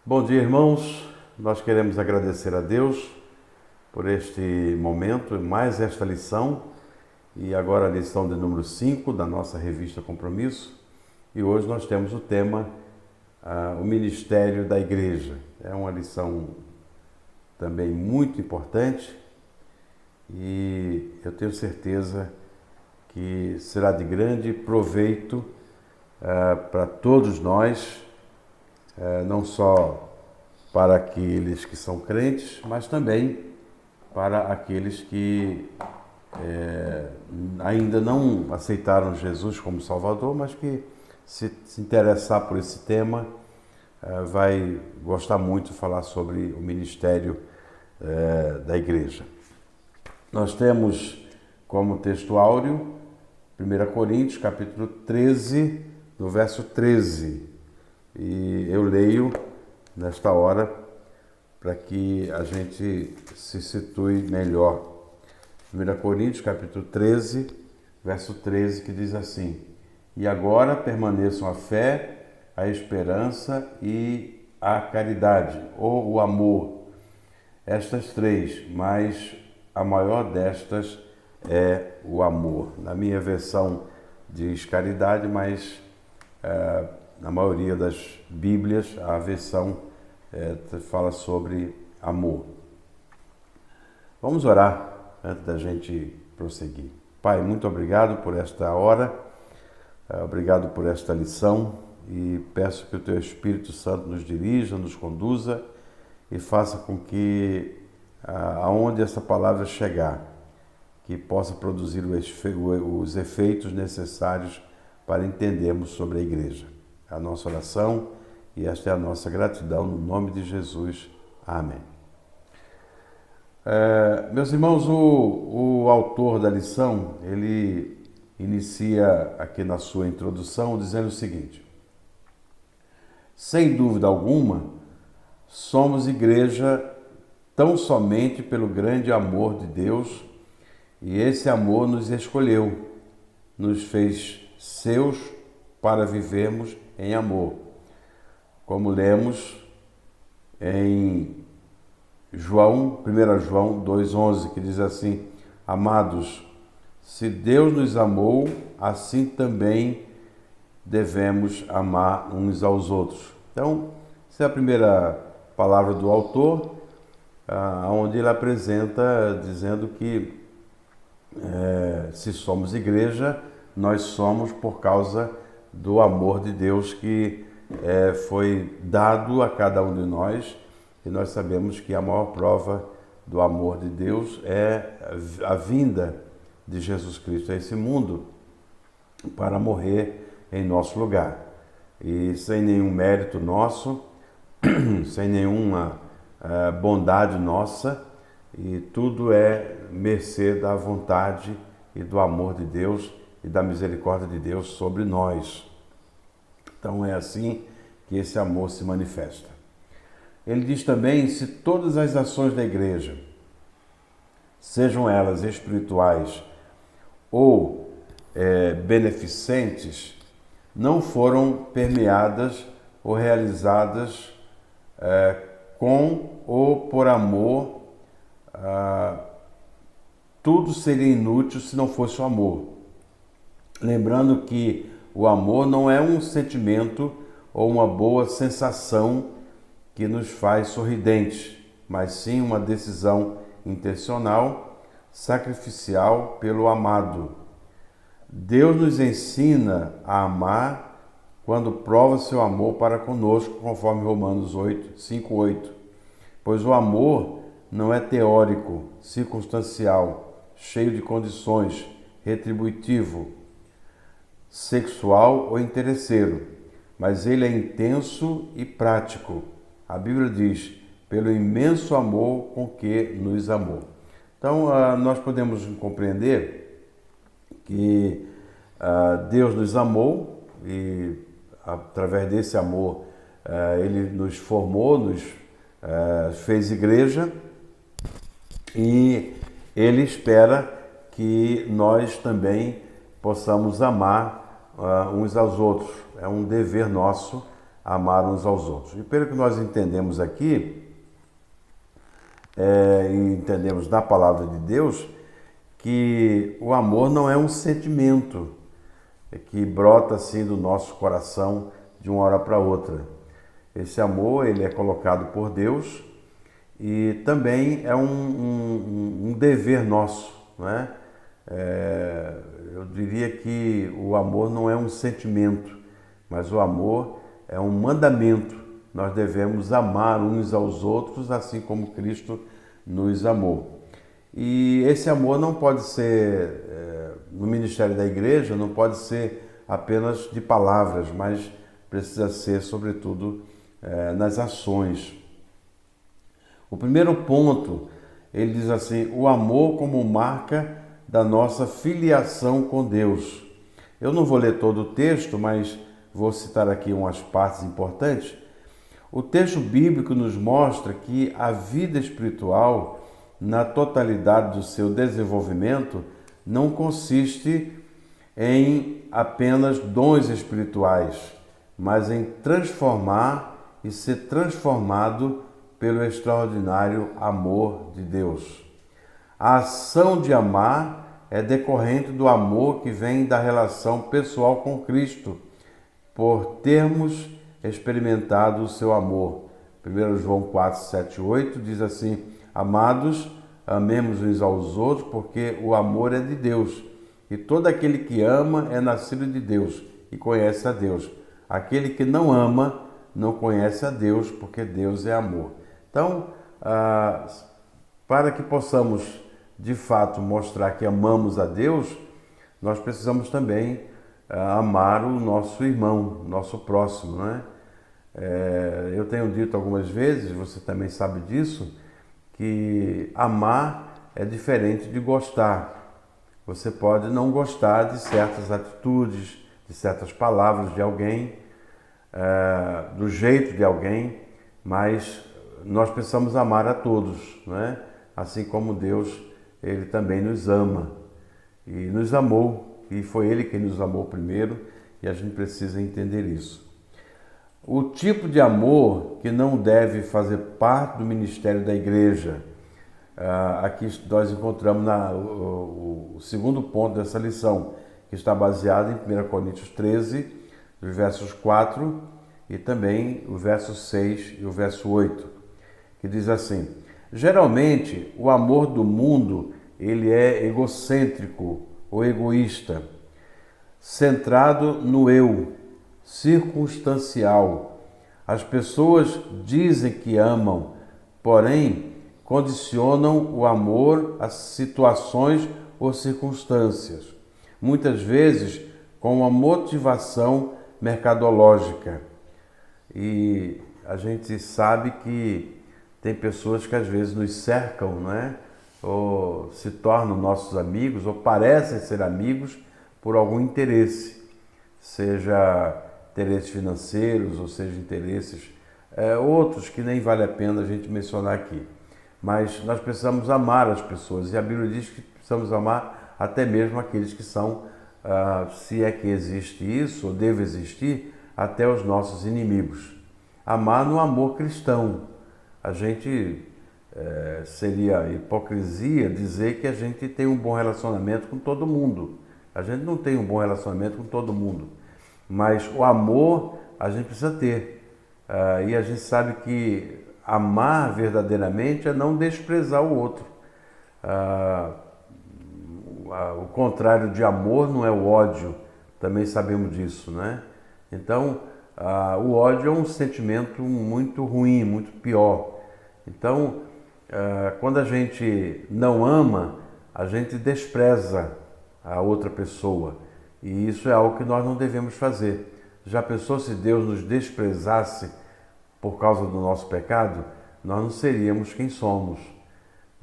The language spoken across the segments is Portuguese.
Bom dia, irmãos. Nós queremos agradecer a Deus por este momento, mais esta lição, e agora a lição de número 5 da nossa revista Compromisso. E hoje nós temos o tema, o Ministério da Igreja. É uma lição também muito importante e eu tenho certeza que será de grande proveito para todos nós, não só para aqueles que são crentes, mas também para aqueles que ainda não aceitaram Jesus como Salvador, mas que se interessar por esse tema, vai gostar muito de falar sobre o ministério da igreja. Nós temos como texto áureo 1 Coríntios, capítulo 13, no verso 13. E eu leio nesta hora para que a gente se situe melhor. 1 Coríntios, capítulo 13, verso 13, que diz assim: E agora permaneçam a fé, a esperança e a caridade, ou o amor. Estas três, mas a maior destas é o amor. Na minha versão diz caridade, mas na maioria das Bíblias a versão fala sobre amor. Vamos orar antes da gente prosseguir. Pai, muito obrigado por esta hora, obrigado por esta lição e peço que o Teu Espírito Santo nos dirija, nos conduza e faça com que aonde essa palavra chegar, que possa produzir os efeitos necessários para entendermos sobre a igreja. A nossa oração e esta é a nossa gratidão no nome de Jesus. Amém. Meus irmãos, o autor da lição, ele inicia aqui na sua introdução dizendo o seguinte: sem dúvida alguma, somos igreja tão somente pelo grande amor de Deus, e esse amor nos escolheu, nos fez seus para vivermos em amor. Como lemos em 1 João 2,11, que diz assim: Amados, se Deus nos amou, assim também devemos amar uns aos outros. Então, essa é a primeira palavra do autor, onde ele apresenta dizendo que se somos igreja, nós somos por causa do amor de Deus que foi dado a cada um de nós, e nós sabemos que a maior prova do amor de Deus é a vinda de Jesus Cristo a esse mundo para morrer em nosso lugar. E sem nenhum mérito nosso, sem nenhuma bondade nossa, e tudo é mercê da vontade e do amor de Deus e da misericórdia de Deus sobre nós. Então é assim que esse amor se manifesta. Ele diz também: se todas as ações da igreja, sejam elas espirituais ou beneficentes, não foram permeadas ou realizadas com ou por amor, tudo seria inútil se não fosse o amor. Lembrando que o amor não é um sentimento ou uma boa sensação que nos faz sorridentes, mas sim uma decisão intencional, sacrificial pelo amado. Deus nos ensina a amar quando prova seu amor para conosco, conforme Romanos 5:8. Pois o amor não é teórico, circunstancial, cheio de condições, retributivo, sexual ou interesseiro, mas ele é intenso e prático. A Bíblia diz: pelo imenso amor com que nos amou. Então, nós podemos compreender que Deus nos amou e, através desse amor, Ele nos formou, nos fez igreja, e Ele espera que nós também possamos amar uns aos outros. É um dever nosso amar uns aos outros. E pelo que nós entendemos aqui, e entendemos na palavra de Deus, que o amor não é um sentimento que brota assim do nosso coração de uma hora para outra. Esse amor, ele é colocado por Deus e também é um dever nosso, não é? Eu diria que o amor não é um sentimento, mas o amor é um mandamento. Nós devemos amar uns aos outros assim como Cristo nos amou. E esse amor não pode ser, no ministério da igreja, não pode ser apenas de palavras, mas precisa ser, sobretudo, nas ações. O primeiro ponto, ele diz assim, o amor como marca da nossa filiação com Deus. Eu não vou ler todo o texto, mas vou citar aqui umas partes importantes. O texto bíblico nos mostra que a vida espiritual, na totalidade do seu desenvolvimento, não consiste em apenas dons espirituais, mas em transformar e ser transformado pelo extraordinário amor de Deus. A ação de amar é decorrente do amor que vem da relação pessoal com Cristo, por termos experimentado o seu amor. 1 João 4, 7, 8 diz assim, amados, amemos uns aos outros, porque o amor é de Deus. E todo aquele que ama é nascido de Deus e conhece a Deus. Aquele que não ama não conhece a Deus, porque Deus é amor. Então, para que possamos, de fato, mostrar que amamos a Deus, nós precisamos também amar o nosso irmão, nosso próximo, não é? Eu tenho dito algumas vezes, você também sabe disso, que amar é diferente de gostar. Você pode não gostar de certas atitudes, de certas palavras de alguém, do jeito de alguém, mas nós precisamos amar a todos, não é? Assim como Deus, Ele também nos ama e nos amou, e foi Ele quem nos amou primeiro, e a gente precisa entender isso. O tipo de amor que não deve fazer parte do ministério da igreja. Aqui nós encontramos o segundo ponto dessa lição, que está baseado em 1 Coríntios 13, dos versos 4 e também o verso 6 e o verso 8, que diz assim, geralmente o amor do mundo ele é egocêntrico ou egoísta, centrado no eu, circunstancial. As pessoas dizem que amam, porém condicionam o amor a situações ou circunstâncias, muitas vezes com uma motivação mercadológica. E a gente sabe que tem pessoas que às vezes nos cercam, não é? Ou se tornam nossos amigos, ou parecem ser amigos por algum interesse, seja interesses financeiros, ou seja, interesses outros que nem vale a pena a gente mencionar aqui. Mas nós precisamos amar as pessoas, e a Bíblia diz que precisamos amar até mesmo aqueles que são, se é que existe isso, ou deve existir, até os nossos inimigos. Amar no amor cristão. A gente seria hipocrisia dizer que a gente tem um bom relacionamento com todo mundo. A gente não tem um bom relacionamento com todo mundo. Mas o amor a gente precisa ter. E a gente sabe que amar verdadeiramente é não desprezar o outro. O contrário de amor não é o ódio, também sabemos disso, né? Então, o ódio é um sentimento muito ruim, muito pior. Então, quando a gente não ama, a gente despreza a outra pessoa. E isso é algo que nós não devemos fazer. Já pensou se Deus nos desprezasse por causa do nosso pecado? Nós não seríamos quem somos.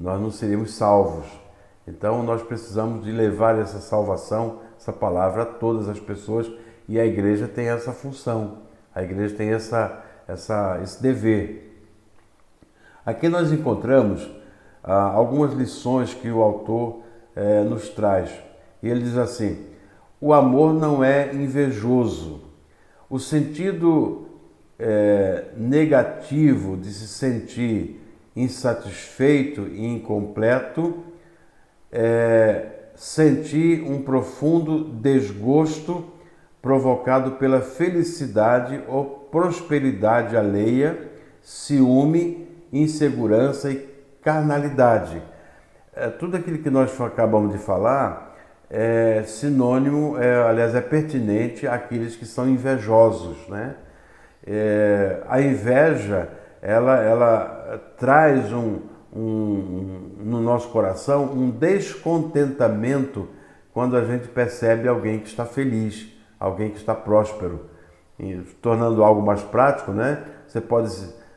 Nós não seríamos salvos. Então nós precisamos de levar essa salvação, essa palavra a todas as pessoas, e a igreja tem essa função. A igreja tem esse dever. Aqui nós encontramos algumas lições que o autor nos traz. E ele diz assim, o amor não é invejoso. O sentido negativo de se sentir insatisfeito e incompleto, sentir um profundo desgosto provocado pela felicidade ou prosperidade alheia, ciúme, insegurança e carnalidade. Tudo aquilo que nós acabamos de falar é sinônimo, aliás, é pertinente àqueles que são invejosos, né? A inveja, ela traz no nosso coração um descontentamento quando a gente percebe alguém que está feliz, alguém que está próspero. E, tornando algo mais prático, né?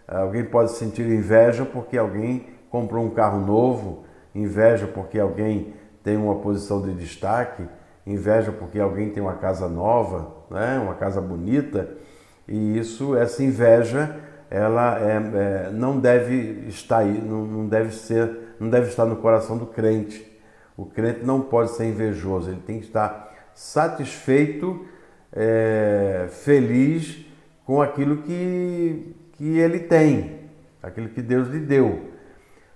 Alguém pode sentir inveja porque alguém comprou um carro novo, inveja porque alguém tem uma posição de destaque, inveja porque alguém tem uma casa nova, né? Uma casa bonita. E essa inveja, ela não deve estar aí, não deve estar no coração do crente. O crente não pode ser invejoso, ele tem que estar satisfeito, feliz com aquilo que ele tem, aquilo que Deus lhe deu.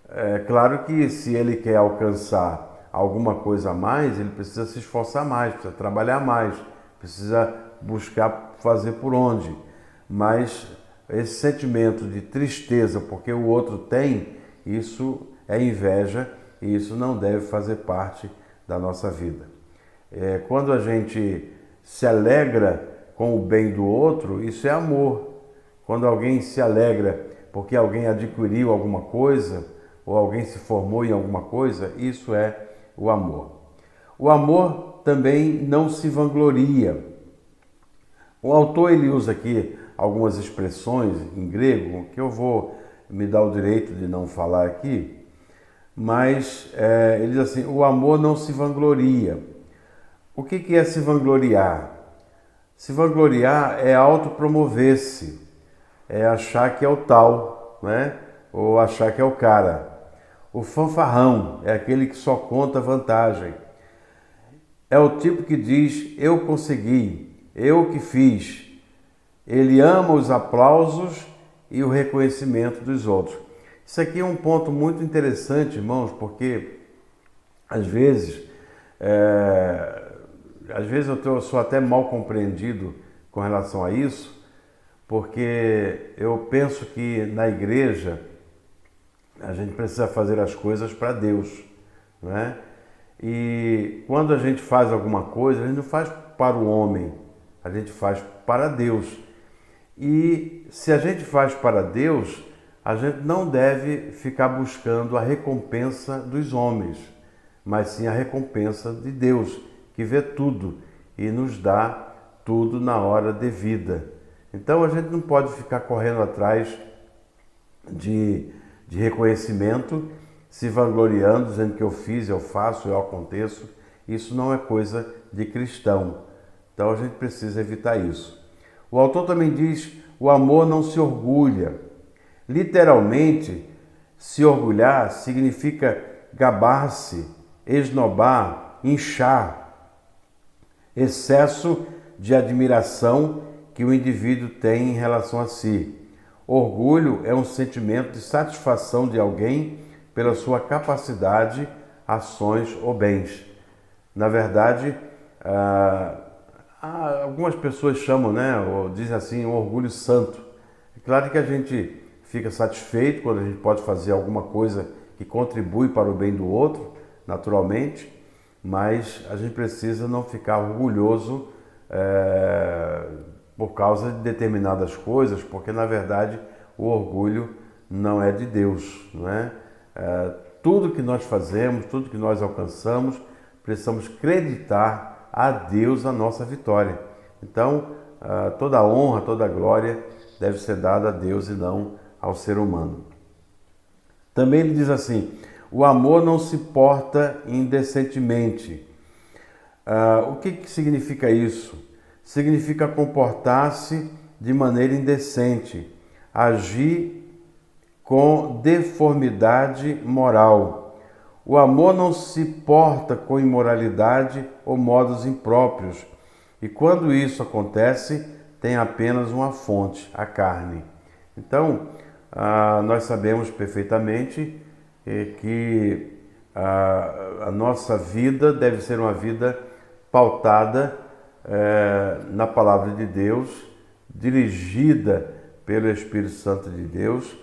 É claro que se ele quer alcançar alguma coisa a mais, ele precisa se esforçar mais, precisa trabalhar mais, precisa buscar fazer por onde. Mas esse sentimento de tristeza porque o outro tem, isso é inveja e isso não deve fazer parte da nossa vida. Quando a gente se alegra com o bem do outro, isso é amor. Quando alguém se alegra porque alguém adquiriu alguma coisa ou alguém se formou em alguma coisa, isso é o amor. O amor também não se vangloria. O autor ele usa aqui algumas expressões em grego que eu vou me dar o direito de não falar aqui, mas ele diz assim: o amor não se vangloria. O que é se vangloriar? Se vangloriar é autopromover-se, é achar que é o tal, né? Ou achar que é o cara. O fanfarrão é aquele que só conta vantagem. É o tipo que diz: eu consegui, eu que fiz. Ele ama os aplausos e o reconhecimento dos outros. Isso aqui é um ponto muito interessante, irmãos, porque às vezes eu sou até mal compreendido com relação a isso, porque eu penso que na igreja a gente precisa fazer as coisas para Deus, né? E quando a gente faz alguma coisa, a gente não faz para o homem, a gente faz para Deus. E se a gente faz para Deus, a gente não deve ficar buscando a recompensa dos homens, mas sim a recompensa de Deus, que vê tudo e nos dá tudo na hora devida. Então a gente não pode ficar correndo atrás de reconhecimento, se vangloriando, dizendo que eu fiz, eu faço, eu aconteço. Isso não é coisa de cristão. Então a gente precisa evitar isso. O autor também diz: o amor não se orgulha. Literalmente, se orgulhar significa gabar-se, esnobar, inchar, excesso de admiração que o indivíduo tem em relação a si. Orgulho é um sentimento de satisfação de alguém pela sua capacidade, ações ou bens. Na verdade, algumas pessoas chamam, né, ou dizem assim, um orgulho santo. É claro que a gente fica satisfeito quando a gente pode fazer alguma coisa que contribui para o bem do outro, naturalmente, mas a gente precisa não ficar orgulhoso por causa de determinadas coisas, porque na verdade o orgulho não é de Deus, não é? Tudo que nós fazemos, tudo que nós alcançamos, precisamos acreditar a Deus a nossa vitória. Então, toda a honra, toda a glória deve ser dada a Deus e não ao ser humano. Também ele diz assim: o amor não se porta indecentemente. O que significa isso? Significa comportar-se de maneira indecente, agir com deformidade moral. O amor não se porta com imoralidade ou modos impróprios, e quando isso acontece, tem apenas uma fonte, a carne. Então, nós sabemos perfeitamente que a nossa vida deve ser uma vida pautada na palavra de Deus, dirigida pelo Espírito Santo de Deus,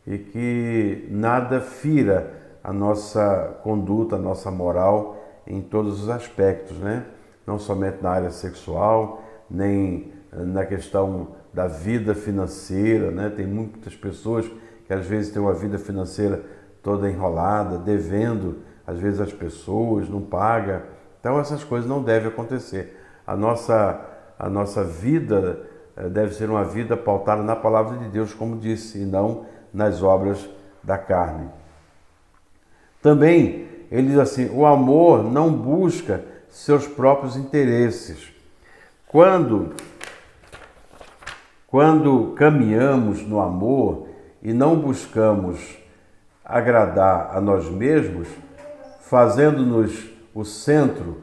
e que nada fira a nossa conduta, a nossa moral em todos os aspectos, né? Não somente na área sexual, nem na questão da vida financeira, né? Tem muitas pessoas que às vezes têm uma vida financeira toda enrolada, devendo às vezes as pessoas, não paga. Então essas coisas não devem acontecer. A nossa vida deve ser uma vida pautada na palavra de Deus, como disse, e não nas obras da carne. Também ele diz assim: o amor não busca seus próprios interesses. Quando caminhamos no amor e não buscamos agradar a nós mesmos, fazendo-nos o centro,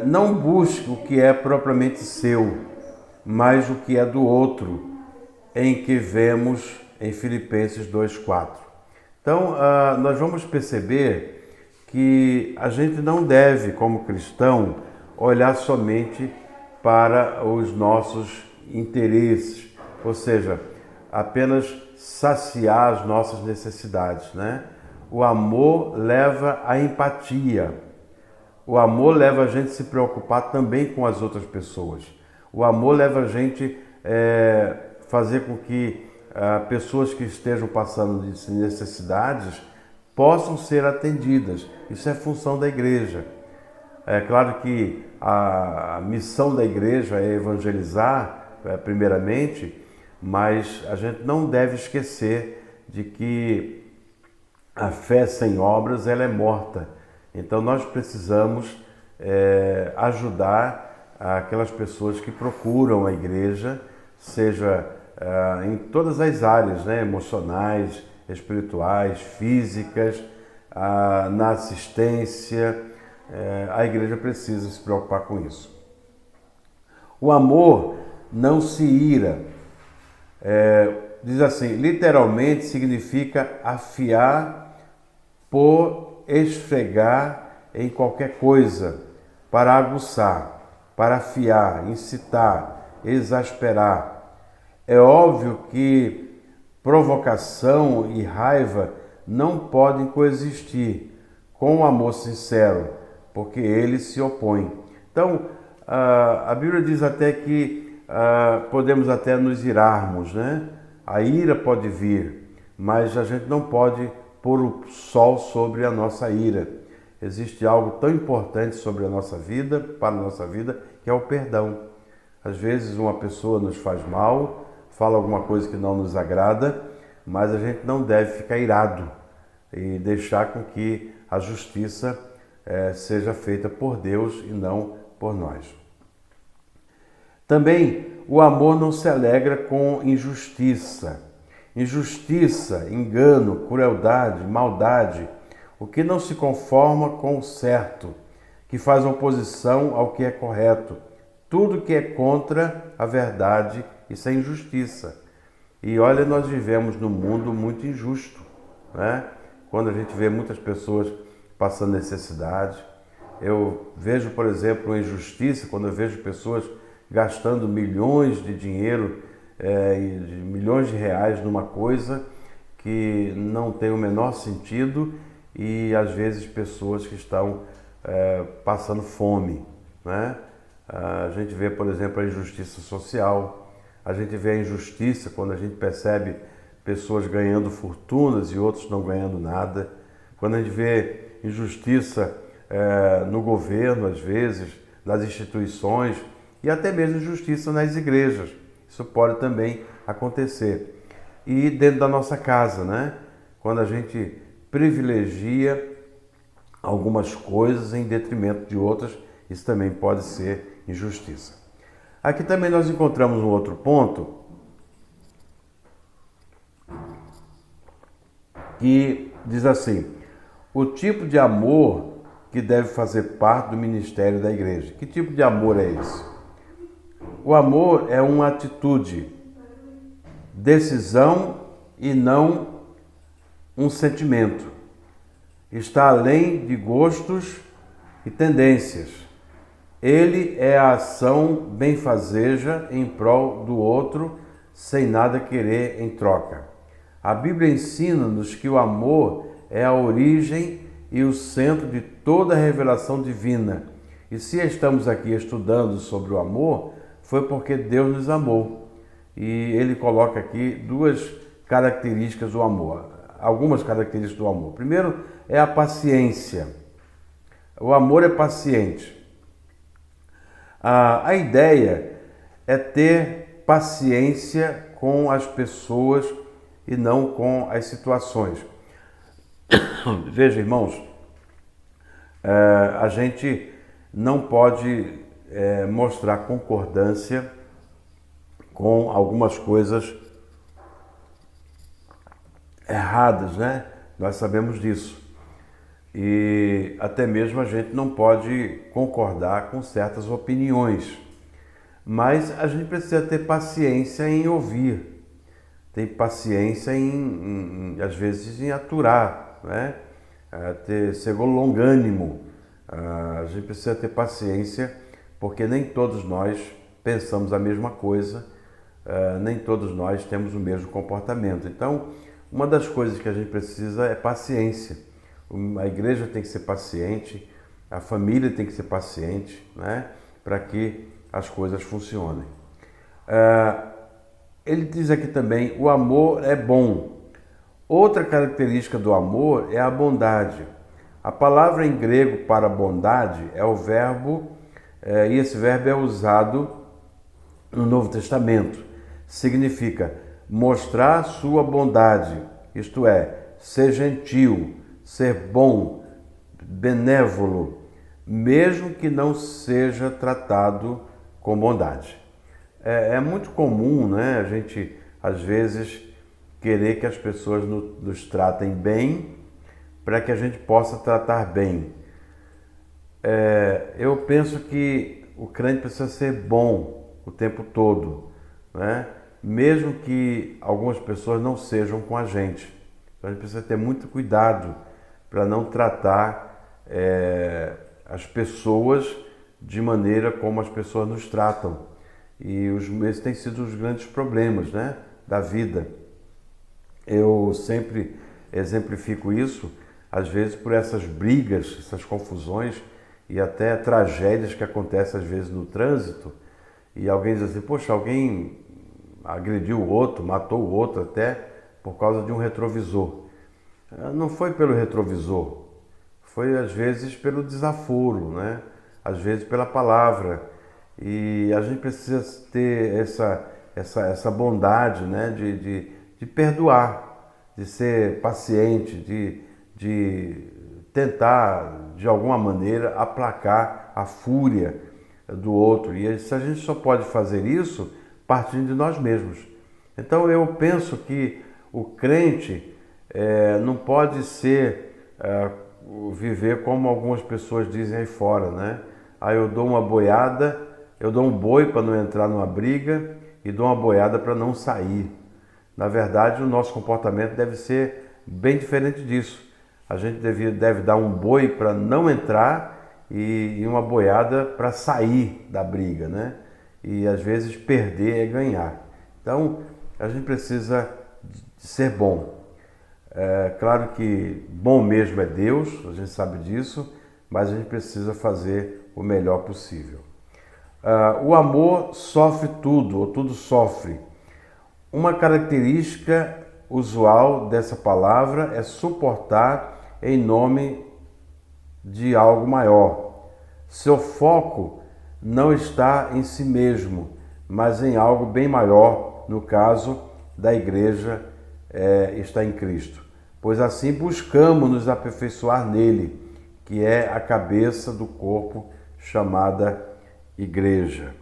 não busque o que é propriamente seu, mas o que é do outro, em que vemos em Filipenses 2,4. Então, nós vamos perceber que a gente não deve, como cristão, olhar somente para os nossos interesses, ou seja, apenas saciar as nossas necessidades, né? O amor leva à empatia. O amor leva a gente a se preocupar também com as outras pessoas. O amor leva a gente a fazer com que pessoas que estejam passando de necessidades possam ser atendidas. Isso é função da igreja. É claro que a missão da igreja é evangelizar, primeiramente, mas a gente não deve esquecer de que a fé sem obras ela é morta. Então nós precisamos ajudar aquelas pessoas que procuram a igreja, seja em todas as áreas, né? Emocionais, espirituais, físicas, na assistência. A igreja precisa se preocupar com isso. O amor não se ira. Diz assim, literalmente significa afiar por esfregar em qualquer coisa, para aguçar, para afiar, incitar, exasperar. É óbvio que provocação e raiva não podem coexistir com o amor sincero, porque eles se opõem. Então, a Bíblia diz até que podemos até nos irarmos, né? A ira pode vir, mas a gente não pode pôr o sol sobre a nossa ira. Existe algo tão importante sobre a nossa vida, para a nossa vida, que é o perdão. Às vezes uma pessoa nos faz mal, fala alguma coisa que não nos agrada, mas a gente não deve ficar irado e deixar com que a justiça seja feita por Deus e não por nós. Também o amor não se alegra com injustiça. Injustiça, engano, crueldade, maldade, o que não se conforma com o certo, que faz oposição ao que é correto. Tudo que é contra a verdade, isso é injustiça. E olha, nós vivemos num mundo muito injusto, né? Quando a gente vê muitas pessoas passando necessidade. Eu vejo, por exemplo, uma injustiça quando eu vejo pessoas gastando milhões de dinheiro, de milhões de reais numa coisa que não tem o menor sentido, e às vezes pessoas que estão passando fome, né? A gente vê, por exemplo, a injustiça social, a gente vê a injustiça quando a gente percebe pessoas ganhando fortunas e outros não ganhando nada, quando a gente vê injustiça no governo, às vezes, nas instituições, e até mesmo injustiça nas igrejas. Isso pode também acontecer. E dentro da nossa casa, né? Quando a gente privilegia algumas coisas em detrimento de outras, isso também pode ser injustiça. Aqui também nós encontramos um outro ponto que diz assim: o tipo de amor que deve fazer parte do ministério da igreja. Que tipo de amor é esse? O amor é uma atitude, decisão e não um sentimento. Está além de gostos e tendências. Ele é a ação benfazeja em prol do outro, sem nada querer em troca. A Bíblia ensina-nos que o amor é a origem e o centro de toda a revelação divina. E se estamos aqui estudando sobre o amor, foi porque Deus nos amou. E ele coloca aqui duas características do amor, algumas características do amor. Primeiro é a paciência. O amor é paciente. A ideia é ter paciência com as pessoas e não com as situações. Veja, irmãos, a gente não pode mostrar concordância com algumas coisas erradas, né? Nós sabemos disso. E até mesmo a gente não pode concordar com certas opiniões. Mas a gente precisa ter paciência em ouvir. Tem paciência às vezes, em aturar, né? Ser longânimo. A gente precisa ter paciência, porque nem todos nós pensamos a mesma coisa, nem todos nós temos o mesmo comportamento. Então, uma das coisas que a gente precisa é paciência. A igreja tem que ser paciente, a família tem que ser paciente, né? Para que as coisas funcionem. Ele diz aqui também, o amor é bom. Outra característica do amor é a bondade. A palavra em grego para bondade é o verbo, e esse verbo é usado no Novo Testamento. Significa mostrar sua bondade, isto é, ser gentil, ser bom, benévolo, mesmo que não seja tratado com bondade. É muito comum, né, a gente, às vezes, querer que as pessoas nos tratem bem para que a gente possa tratar bem. Eu penso que o crente precisa ser bom o tempo todo, né? Mesmo que algumas pessoas não sejam com a gente. Então a gente precisa ter muito cuidado para não tratar as pessoas de maneira como as pessoas nos tratam. E esses têm sido os grandes problemas, né, da vida. Eu sempre exemplifico isso, às vezes por essas brigas, essas confusões e até tragédias que acontecem às vezes no trânsito. E alguém diz assim, poxa, alguém agrediu o outro, matou o outro até por causa de um retrovisor. Não foi pelo retrovisor, foi às vezes pelo desaforo, né? Às vezes pela palavra. E a gente precisa ter essa bondade, né? de perdoar, de ser paciente, de tentar, de alguma maneira, aplacar a fúria do outro. E a gente só pode fazer isso partindo de nós mesmos. Então eu penso que o crente não pode viver como algumas pessoas dizem aí fora, né? Eu dou uma boiada, eu dou um boi para não entrar numa briga e dou uma boiada para não sair. Na verdade, o nosso comportamento deve ser bem diferente disso. A gente deve dar um boi para não entrar e uma boiada para sair da briga, né? E às vezes perder é ganhar. Então, a gente precisa ser bom. Claro que bom mesmo é Deus, a gente sabe disso, mas a gente precisa fazer o melhor possível. O amor sofre tudo, ou tudo sofre. Uma característica usual dessa palavra é suportar em nome de algo maior. Seu foco não está em si mesmo, mas em algo bem maior, no caso da igreja, está em Cristo. Pois assim buscamos nos aperfeiçoar nele, que é a cabeça do corpo chamada igreja.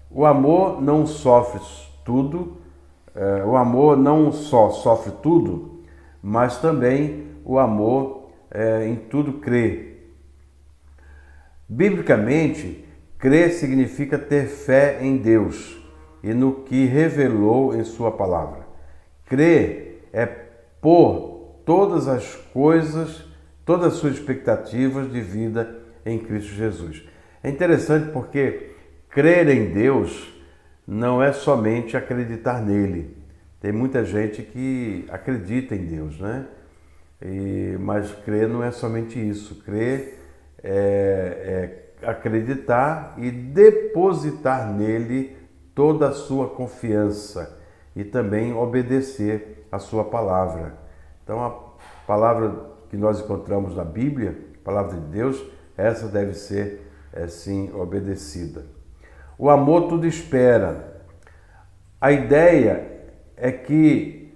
O amor não sofre tudo, o amor não só sofre tudo, mas também o amor em tudo crê. Biblicamente, Crer significa ter fé em Deus e no que revelou em sua palavra. Crer é pôr todas as coisas, todas as suas expectativas de vida em Cristo Jesus. É interessante porque crer em Deus não é somente acreditar nele. Tem muita gente que acredita em Deus, né? Mas crer não é somente isso. Crer é acreditar e depositar nele toda a sua confiança e também obedecer a sua palavra. Então, a palavra que nós encontramos na Bíblia, a palavra de Deus, essa deve ser, sim, obedecida. O amor tudo espera. A ideia é que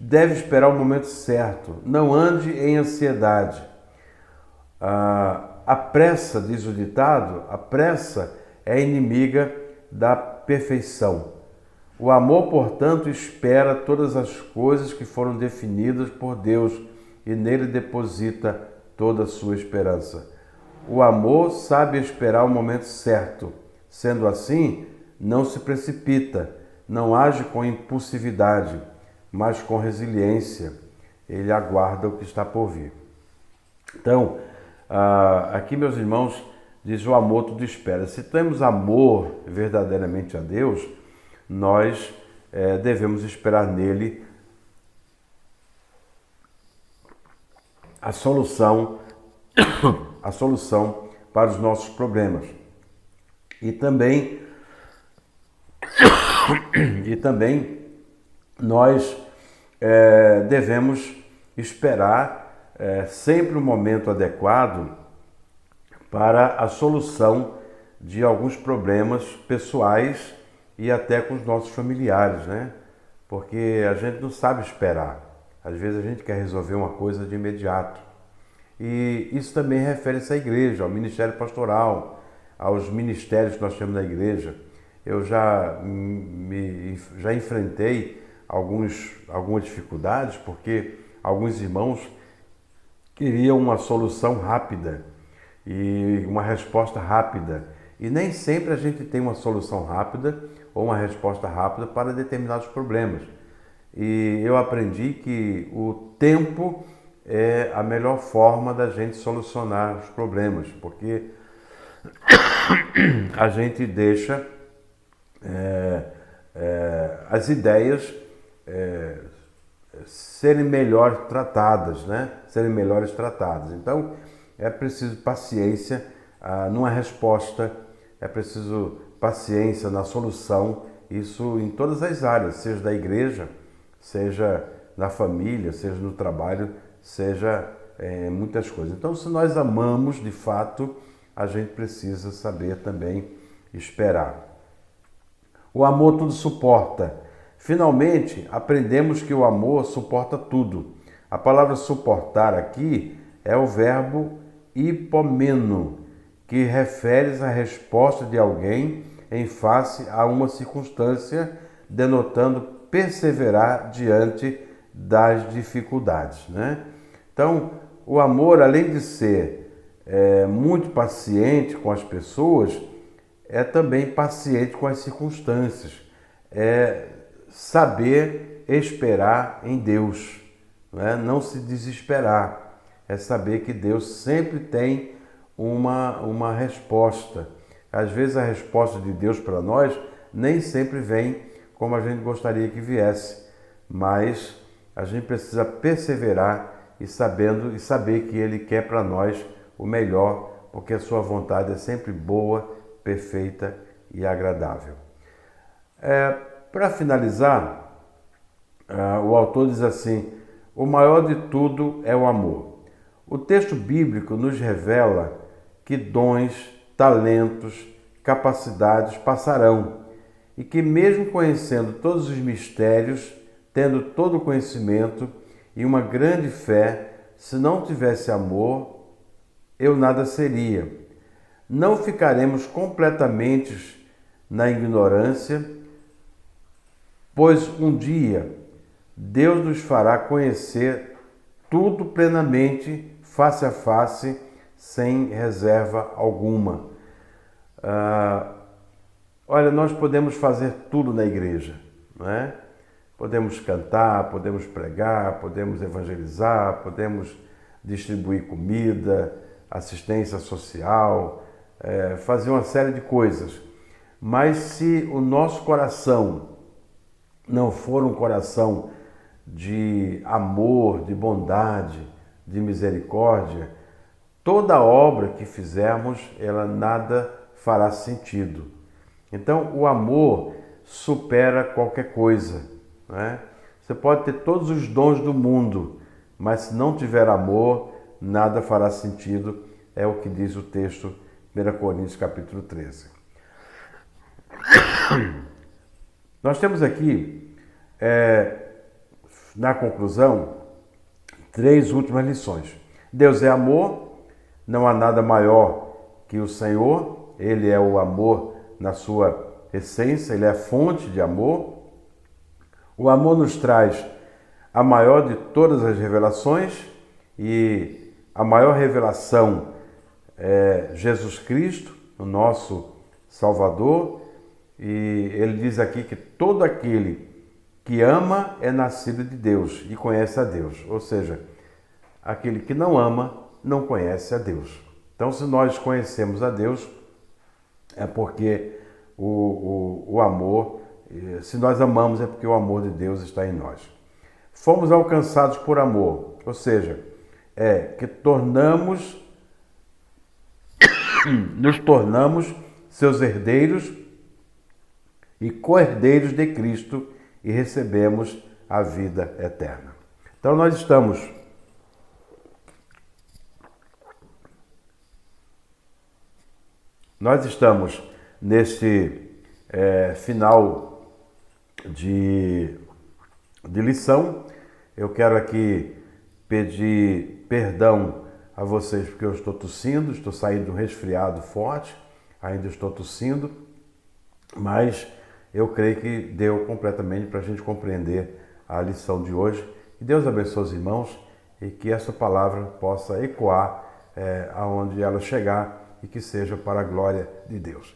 deve esperar o momento certo. Não ande em ansiedade. A pressa, diz o ditado, a pressa é inimiga da perfeição. O amor, portanto, espera todas as coisas que foram definidas por Deus e nele deposita toda a sua esperança. O amor sabe esperar o momento certo. Sendo assim, não se precipita, não age com impulsividade, mas com resiliência. Ele aguarda o que está por vir. Então, aqui, meus irmãos, diz o amor tudo espera. Se temos amor verdadeiramente a Deus, nós devemos esperar nele a solução para os nossos problemas. E também nós devemos esperar sempre um momento adequado para a solução de alguns problemas pessoais e até com os nossos familiares, né? Porque a gente não sabe esperar. Às vezes a gente quer resolver uma coisa de imediato. E isso também refere-se à igreja, ao ministério pastoral, aos ministérios que nós temos na igreja. Eu já enfrentei algumas dificuldades, porque alguns irmãos queriam uma solução rápida e uma resposta rápida. E nem sempre a gente tem uma solução rápida ou uma resposta rápida para determinados problemas. E eu aprendi que o tempo é a melhor forma da gente solucionar os problemas, porque a gente deixa as ideias serem melhor tratadas, né? Serem melhores tratadas. Então, é preciso paciência numa resposta, é preciso paciência na solução, isso em todas as áreas, seja da igreja, seja na família, seja no trabalho, seja muitas coisas. Então, se nós amamos de fato, a gente precisa saber também esperar. O amor tudo suporta. Finalmente, aprendemos que o amor suporta tudo. A palavra suportar aqui é o verbo hipomeno, que refere à resposta de alguém em face a uma circunstância, denotando perseverar diante das dificuldades, né? Então, o amor, além de ser muito paciente com as pessoas, é também paciente com as circunstâncias. É saber esperar em Deus, né? Não se desesperar. É saber que Deus sempre tem uma resposta. Às vezes a resposta de Deus para nós nem sempre vem como a gente gostaria que viesse, mas a gente precisa perseverar e saber que Ele quer para nós o melhor, porque a sua vontade é sempre boa, perfeita e agradável. Para finalizar, o autor diz assim: o maior de tudo é o amor. O texto bíblico nos revela que dons, talentos, capacidades passarão e que mesmo conhecendo todos os mistérios, tendo todo o conhecimento e uma grande fé, se não tivesse amor, eu nada seria. Não ficaremos completamente na ignorância, pois um dia Deus nos fará conhecer tudo plenamente, face a face, sem reserva alguma. Olha, nós podemos fazer tudo na igreja, não é? Podemos cantar, podemos pregar, podemos evangelizar, podemos distribuir comida, assistência social, fazer uma série de coisas. Mas se o nosso coração não for um coração de amor, de bondade, de misericórdia, toda obra que fizermos, ela nada fará sentido. Então, o amor supera qualquer coisa, né? Você pode ter todos os dons do mundo, mas se não tiver amor, nada fará sentido. É o que diz o texto 1 Coríntios capítulo 13. Nós temos aqui, na conclusão, 3 últimas lições. Deus é amor, não há nada maior que o Senhor, Ele é o amor na sua essência, Ele é a fonte de amor. O amor nos traz a maior de todas as revelações, e a maior revelação é Jesus Cristo, o nosso Salvador, e ele diz aqui que todo aquele que ama é nascido de Deus e conhece a Deus, ou seja, aquele que não ama não conhece a Deus. Então, se nós conhecemos a Deus, é porque o amor, se nós amamos, é porque o amor de Deus está em nós. Fomos alcançados por amor, ou seja, que nos tornamos seus herdeiros e co-herdeiros de Cristo e recebemos a vida eterna. Então nós estamos neste final de lição. Eu quero aqui pedir perdão a vocês porque eu estou tossindo, estou saindo de um resfriado forte, ainda estou tossindo, mas eu creio que deu completamente para a gente compreender a lição de hoje. Que Deus abençoe os irmãos e que essa palavra possa ecoar aonde ela chegar e que seja para a glória de Deus.